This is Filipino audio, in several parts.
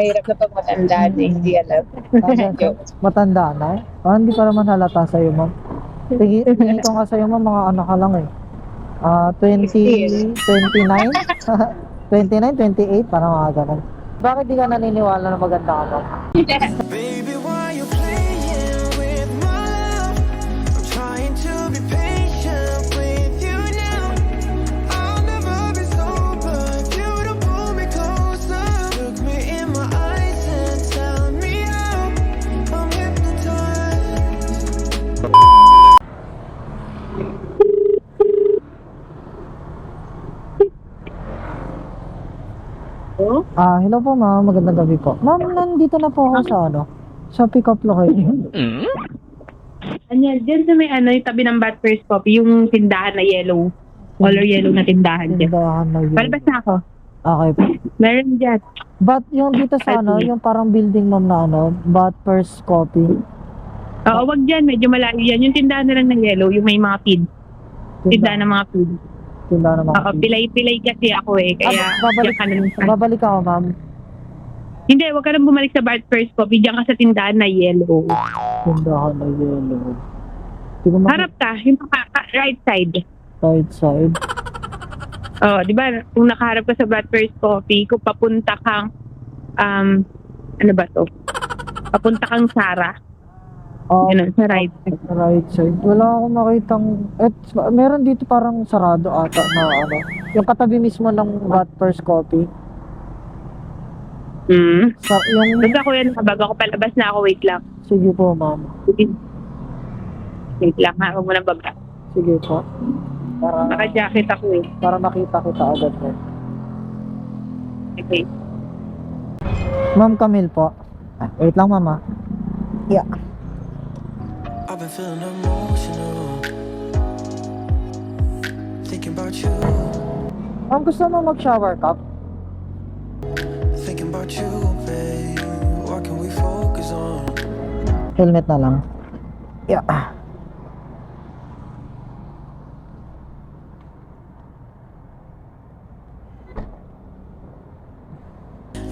Mahirap na pag matanda na hindi alam. Joke. Matanda na? Hindi pa naman halata sa'yo, ma'am. Tingin ko nga sa'yo, ma'am, mga ano ka lang eh. 20, 29? 29, 28, parang mga ganun. Bakit di ka naniniwala na maganda ka, ma'am? Baby, why you playing with my love? I'm trying to be patient with you now. I'll never be sober if you don't pull me closer. Look me in my eyes and tell me how I'm hypnotized. Hello po, ma'am. Magandang gabi po. Ma'am, nandito na po ako sa sa pick-up location. Anya, dyan sa may yung tabi ng Bat First Coffee, yung tindahan na yellow. Color yellow na tindahan dyan. Tindahan na yun. Palabas na ako. Okay po. Meron dyan. But yung dito sa yung parang building, ma'am, na Bat First Coffee. Oo, wag dyan. Medyo malayo yan. Yung tindahan na lang ng yellow, yung may mga feed. Tindahan ng mga feed. Tindahan ng mga Oo, pilay-pilay kasi ako eh. Kaya, babalik, diyan ka na- babalik ako, ma'am. Hindi, wag ka nang bumalik sa Bat First Coffee. Diyan ka sa tindahan na yellow. Tindahan na yellow. Di ko Harap ka, yung right side. right side. Oh, di ba? Kung nakaharap ka sa Bat First Coffee, kung papunta kang ano ba to? Papunta kang Sara. Ganun, sa right side. Right side. Wala akong makitang meron dito parang sarado ata na yung katabi mismo ng Bat First Coffee. Sa yung Basta ko yan, bago ako palabas na ako, wait lang. sige po, ma'am. Wait lang ha, huwag mo nang baba. Sige po. Para Naka-jacket ako eh. para makita kita agad po. Okay. Ma'am Camille po. Wait lang, ma'am. Yeah. I've been feeling emotional, thinking about you, Ma'am, gusto mo mag-shower cup? thinking about you, babe. What can we focus on? Helmet na lang. Yeah.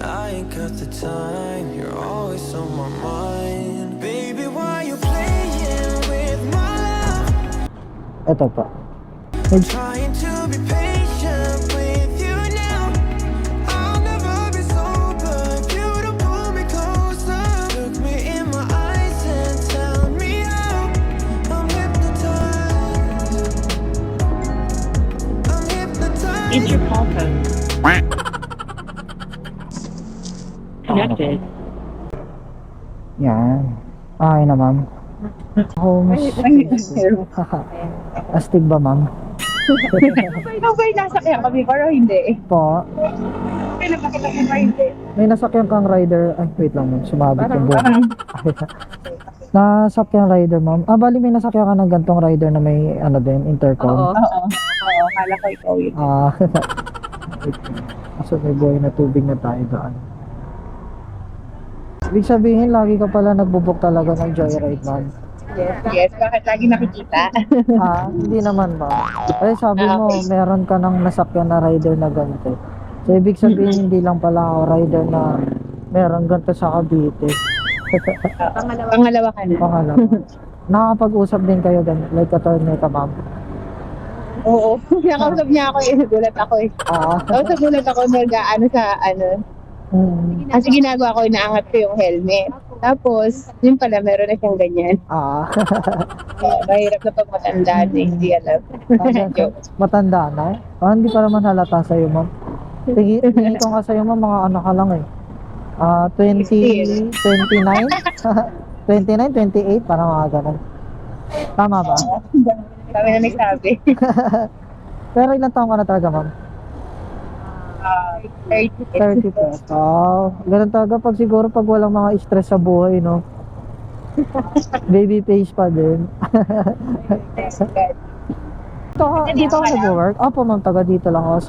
I ain't got the time, you're always on my mind. Baby, why you playing with my love? Ito po. Trying to be patient with you now. I'll never be sober if you don't pull me closer. Look me in my eyes and tell me how I'm hypnotized. I'm hypnotized. It's your call phone. Connected. Yan. Ay na, ma'am. Home. Astig ba, ma'am? Okay, nasakyan kami pero hindi. Po. Okay, napakita ko ba hindi? May nasakyan kang rider. Ay, wait lang, ma'am. Sumabit yung buwan. Parang, Nasakyan rider, ma'am. Bali may nasakyan ka ng gantong rider na may din, intercom. oo. Kala ko ikaw yun. So may buhay na tubig na tayo daan. Ibig sabihin, lagi ka pala nagbubuk talaga ng joyride, ma'am. Yes, bakit lagi nakikita? Hindi naman, ma'am. Ay, sabi mo, meron ka ng nasakyan na rider na ganito. So, ibig sabihin, hindi lang pala ako rider na meron ganito sa Cavite. Pangalawa ka na. Pangalawa. Nakakapag-usap din kayo ganito, like attorney ka, ma'am. Oo. Nakausap niya ako eh. Nagulat ako eh. Tapos nagulat ako sa Kasi ginagawa ko, inaangat ko yung helmet. Tapos, yun pala, meron na siyang ganyan. Mahirap na pag matanda na hindi alam. Joke. Matanda na? Hindi pa naman halata sa'yo, ma'am. Tingin ko nga sa'yo, ma'am, mga ano ka lang eh. 20, 29? 29, 28, parang mga ganun. Tama ba? Kami na nagsabi. Pero ilang taon ka na talaga, ma'am? 30 plus. Ganun talaga pag siguro pag walang mga stress sa buhay, no? Baby face pa din. Dito ako nag-work? Opo, ma'am, taga dito lang ako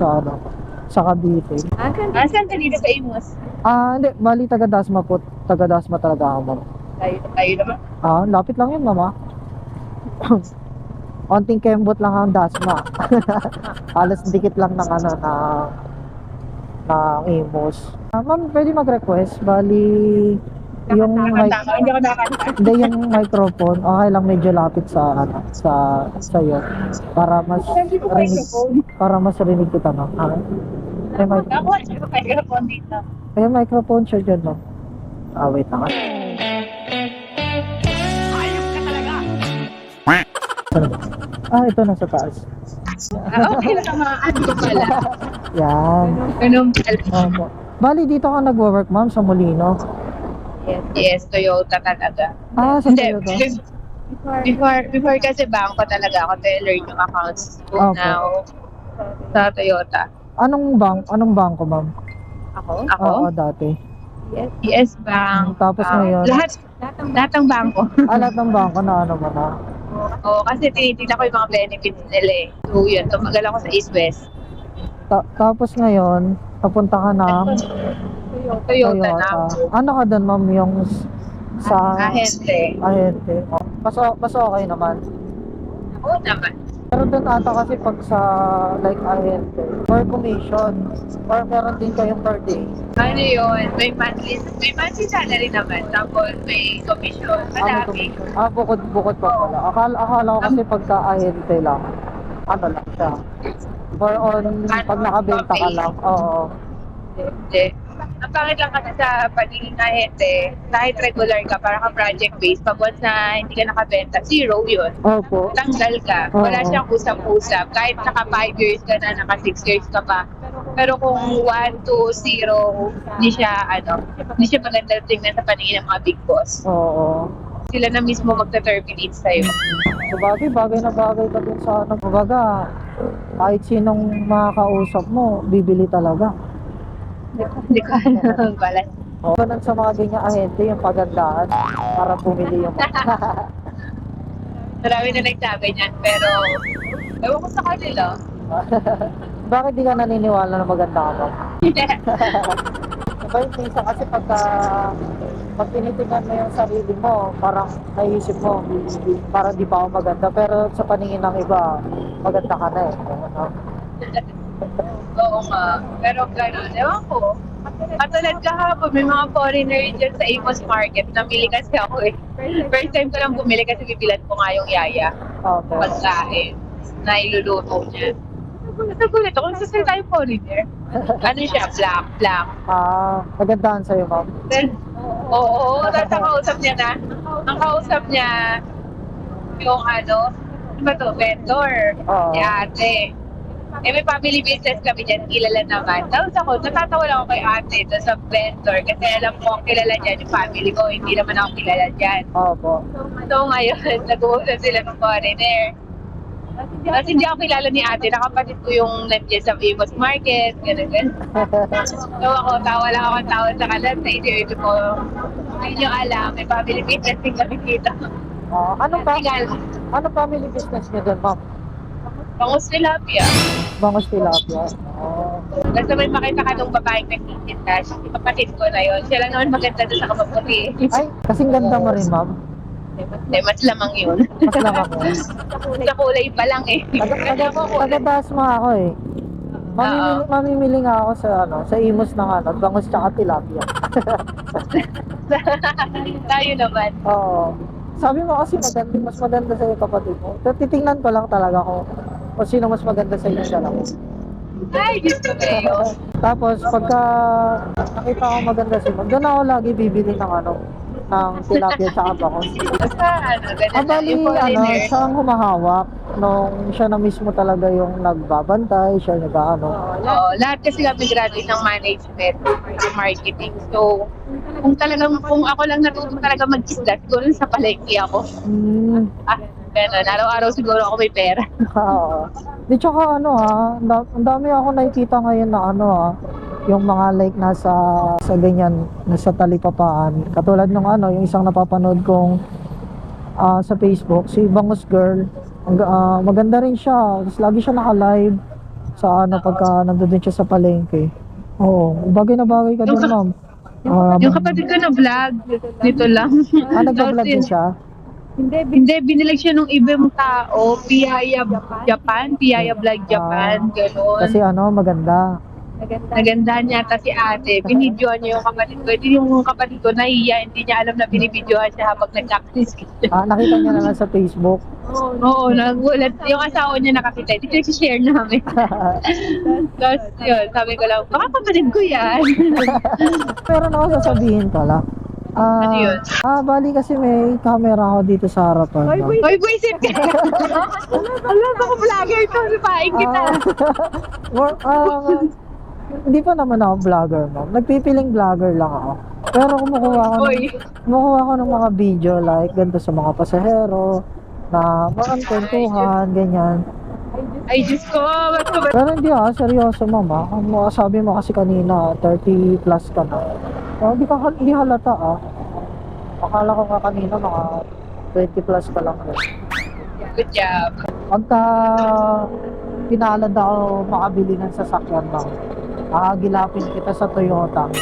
sa Cavite. Saan ka dito sa Imus? Hindi, bali taga Dasma po. Taga Dasma talaga ako, ma'am. Tayo naman. Lapit lang yun, mama. Konting kembot lang ang Dasma. Halos dikit lang ng ng Imus. Ma'am, pwede mag-request. Bali, yung mic, Tama, hindi ako nakakanta. hindi yung microphone. Okay lang medyo lapit sa ano, sa iyo para mas rinig, para mas rinig kita, ma'am. May mic, Ako, microphone dito. may microphone siya dyan, ma'am. Wait lang. Ito na sa taas. Okay na mga ano ko pala. Yan. Ganun pala. Opo. Bali, dito ka nagwo-work, ma'am, sa Molino. Yes, Toyota talaga. Sa Hindi, Toyota. before kasi bangko talaga ako teller yung accounts. So Okay. now, sa Toyota. Anong bangko, ma'am? Ako? Oo, dati. Yes Bank. Tapos ngayon? Lahat ng bangko. Lahat ng bangko na ano mo na. Oo, kasi tinitignan ko yung mga benefits nila eh. So yun, tumagal ako sa East West. Tapos ngayon, papunta ka ng Toyota na. Ano ka doon, ma'am, yung sa Ahente. ahente? Mas okay naman. Oo naman. Pero doon ata kasi pag sa like ahente, for commission, or meron din kayong per day. Ano yun? May monthly salary naman. Tapos may commission. May Malaki. commission. Bukod pa pala. Akala ko kasi pagka ahente lang, ano lang siya. For on, pag nakabenta ka lang. Oo. Hindi. Ang pangit lang kasi sa pagiging ahente, kahit regular ka, parang ka project-based, pag once na hindi ka nakabenta, zero yun. Opo. Tanggal ka. Wala siyang usap-usap. Kahit naka 5 years ka na, naka 6 years ka pa. Pero kung 1, 2, 0, hindi siya maganda tingnan sa paningin ng mga big boss. Oo. Sila na mismo magta-terminate sa'yo. Bagay na bagay ka dun sa ano. Kumbaga, kahit sinong makakausap mo, bibili talaga. Hindi ko alam pala. Ganun sa mga ganyan ahente, yung pagandahan para pumili yung Marami na nagsabi niyan, pero ewan ko sa kanila. Bakit di ka naniniwala na maganda ka, ma'am? Diba yung minsan kasi pag tinitingnan mo yung sarili mo, parang naisip mo, parang di pa ako maganda. Pero sa paningin ng iba, maganda ka na eh. Ano? Oo nga. Pero gano'n, ewan ko. Katulad kahapon, may mga foreigner dyan sa Amos Market. Namili kasi ako eh. First time ko lang bumili kasi bibilan ko nga yung yaya. Okay. Pagkain na iluluto niya. Nagulat ako, sasay tayo foreigner. Ano siya? Black. Nagandahan sa'yo, ma'am. Then, oo, tapos ang kausap niya na. Ang kausap niya, yung ano ba to, vendor. Oo. Si ate. May family business kami dyan, kilala naman. Tapos ako, natatawa lang ako kay ate doon sa vendor kasi alam ko, kilala dyan yung family ko, hindi naman ako kilala dyan. Opo. So ngayon, nag-uusap sila ng foreigner. Tapos hindi ako kilala ni ate, nakapatid ko yung nandiyan sa Amos Market, gano'n. So ako, tawa lang ako sa kanan, sa isip ko, hindi nyo alam, may family business din kami dito. Anong family business niyo doon, ma'am? Bangus tilapia. Bangos tilapia. Basta may makita ka nung babaeng nagtitinda, kapatid ko na yun. Siya lang naman maganda doon sa kamaputi. Ay, kasing ganda mo rin, ma'am. Hindi, mas lamang yun. Mas lang ako. Sa kulay pa lang eh. Tagadas mo ako eh. Mamimili nga ako sa Imus ng bangus tsaka tilapia. Tayo naman. Oo. Sabi mo kasi mas maganda sa iyo kapatid mo. So, titingnan ko lang talaga kung sino mas maganda sa inyo dalawa. Ay, Diyos ko kayo. Tapos pagka nakita ko maganda sa inyo, doon ako lagi bibili ng ng tilapia tsaka bangus. Basta ganun na. Bali, Yung foreigner. siya ang humahawak nung siya na mismo talaga yung nagbabantay, siya Oo, lahat kasi kami graduate ng management, marketing. So, kung ako lang natutong talaga mag-isda, siguro sa palengke ako. Ganun, araw-araw siguro ako may pera. Oo. Di tsaka ang dami ako nakikita ngayon na yung mga like nasa sa ganyan, nasa talipapaan. Katulad nung yung isang napapanood kong sa Facebook, si Bangus Girl. Maganda rin siya. Tapos lagi siya naka-live sa pagka nandun siya sa palengke. Oo, bagay na bagay ka din, ma'am. Yung kapatid ko na vlog, dito lang. Nagpa-vlog din siya? Hindi, binilag siya nung ibang tao, Piyaya Vlog Japan, gano'n. Kasi maganda. Nagandahan niya ata si ate. Binidyohan niya yung kapatid ko. Hindi yung kapatid ko nahiya. Hindi niya alam na binibidyohan siya habang nag-practice. Nakita niya na lang sa Facebook. Oo, nagulat. Yung asawa niya nakakita. Hindi ko share namin. Tapos yun, sabi ko lang, baka kapatid ko yan. Meron ako sasabihin pala. Ano yun? Bali kasi may camera ako dito sa harapan. ma'am. Hoy, buisit ka! Alam ko vlogger to. Lupain kita. Well, hindi pa naman ako vlogger, ma'am. Nagpipiling vlogger lang ako. Pero Hoy. kumukuha ko ng mga video like ganito sa mga pasahero na mga kwentuhan, ganyan. Ay, Diyos ko. Ba't ko ba? Pero hindi seryoso, ma'am. Kung sabi mo kasi kanina, 30 plus ka na. So, hindi halata Akala ko nga kanina mga 20 plus ka lang. Good job. Pagka pinalad ako makabili ng sasakyan lang, gilapin kita sa Toyota.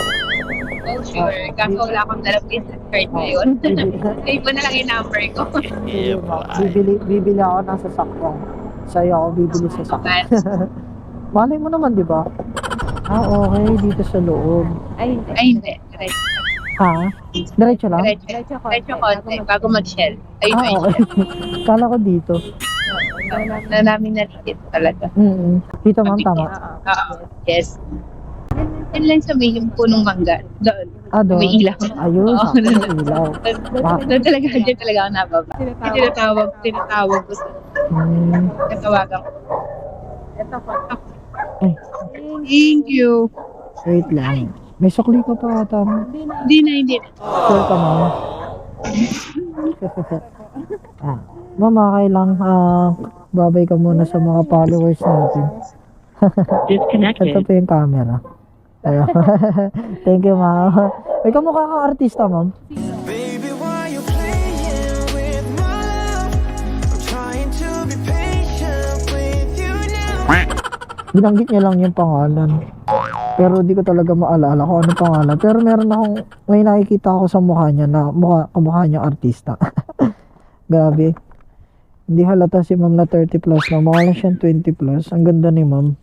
Oh, sure. Kaso wala akong dalang business card ngayon. Save mo na lang yung number ko. Bibili ako ng sasakyan. Sa'yo ako bibili sa sasakyan. Malay mo naman, di ba? Okay, dito sa loob. Ay, hindi. Diretso. Diretso lang? Diretso konti. Bago mag-shell. Ayun, ayun. Okay. Kala ko dito. Na namin nalikit talaga. Dito, ma'am, tama. Yes. Yan lang sa may yung punong mangga. Doon. Doon? May ilaw. Ayun, Oo. sa may ilaw. Doon talaga ako nababa. Tinatawag ko sa natawagan ko. Ay, Thank you. wait lang. May sukli ka pa ata. Hindi na. Sure ka, ma'am? Ma'am, okay lang. Babay ka muna sa mga followers natin. Ito pa yung camera. Ayun. Thank you, ma'am. May kamukha kang artista, ma'am. Baby, why you playing with my love? I'm trying to be patient with you now. Binanggit niya lang yung pangalan. Pero di ko talaga maalala kung ano pangalan. Pero may nakikita ako sa mukha niya na kamukha niya artista. Grabe. Hindi halata si ma'am na 30 plus na. Mukha lang siyang 20 plus. Ang ganda ni ma'am.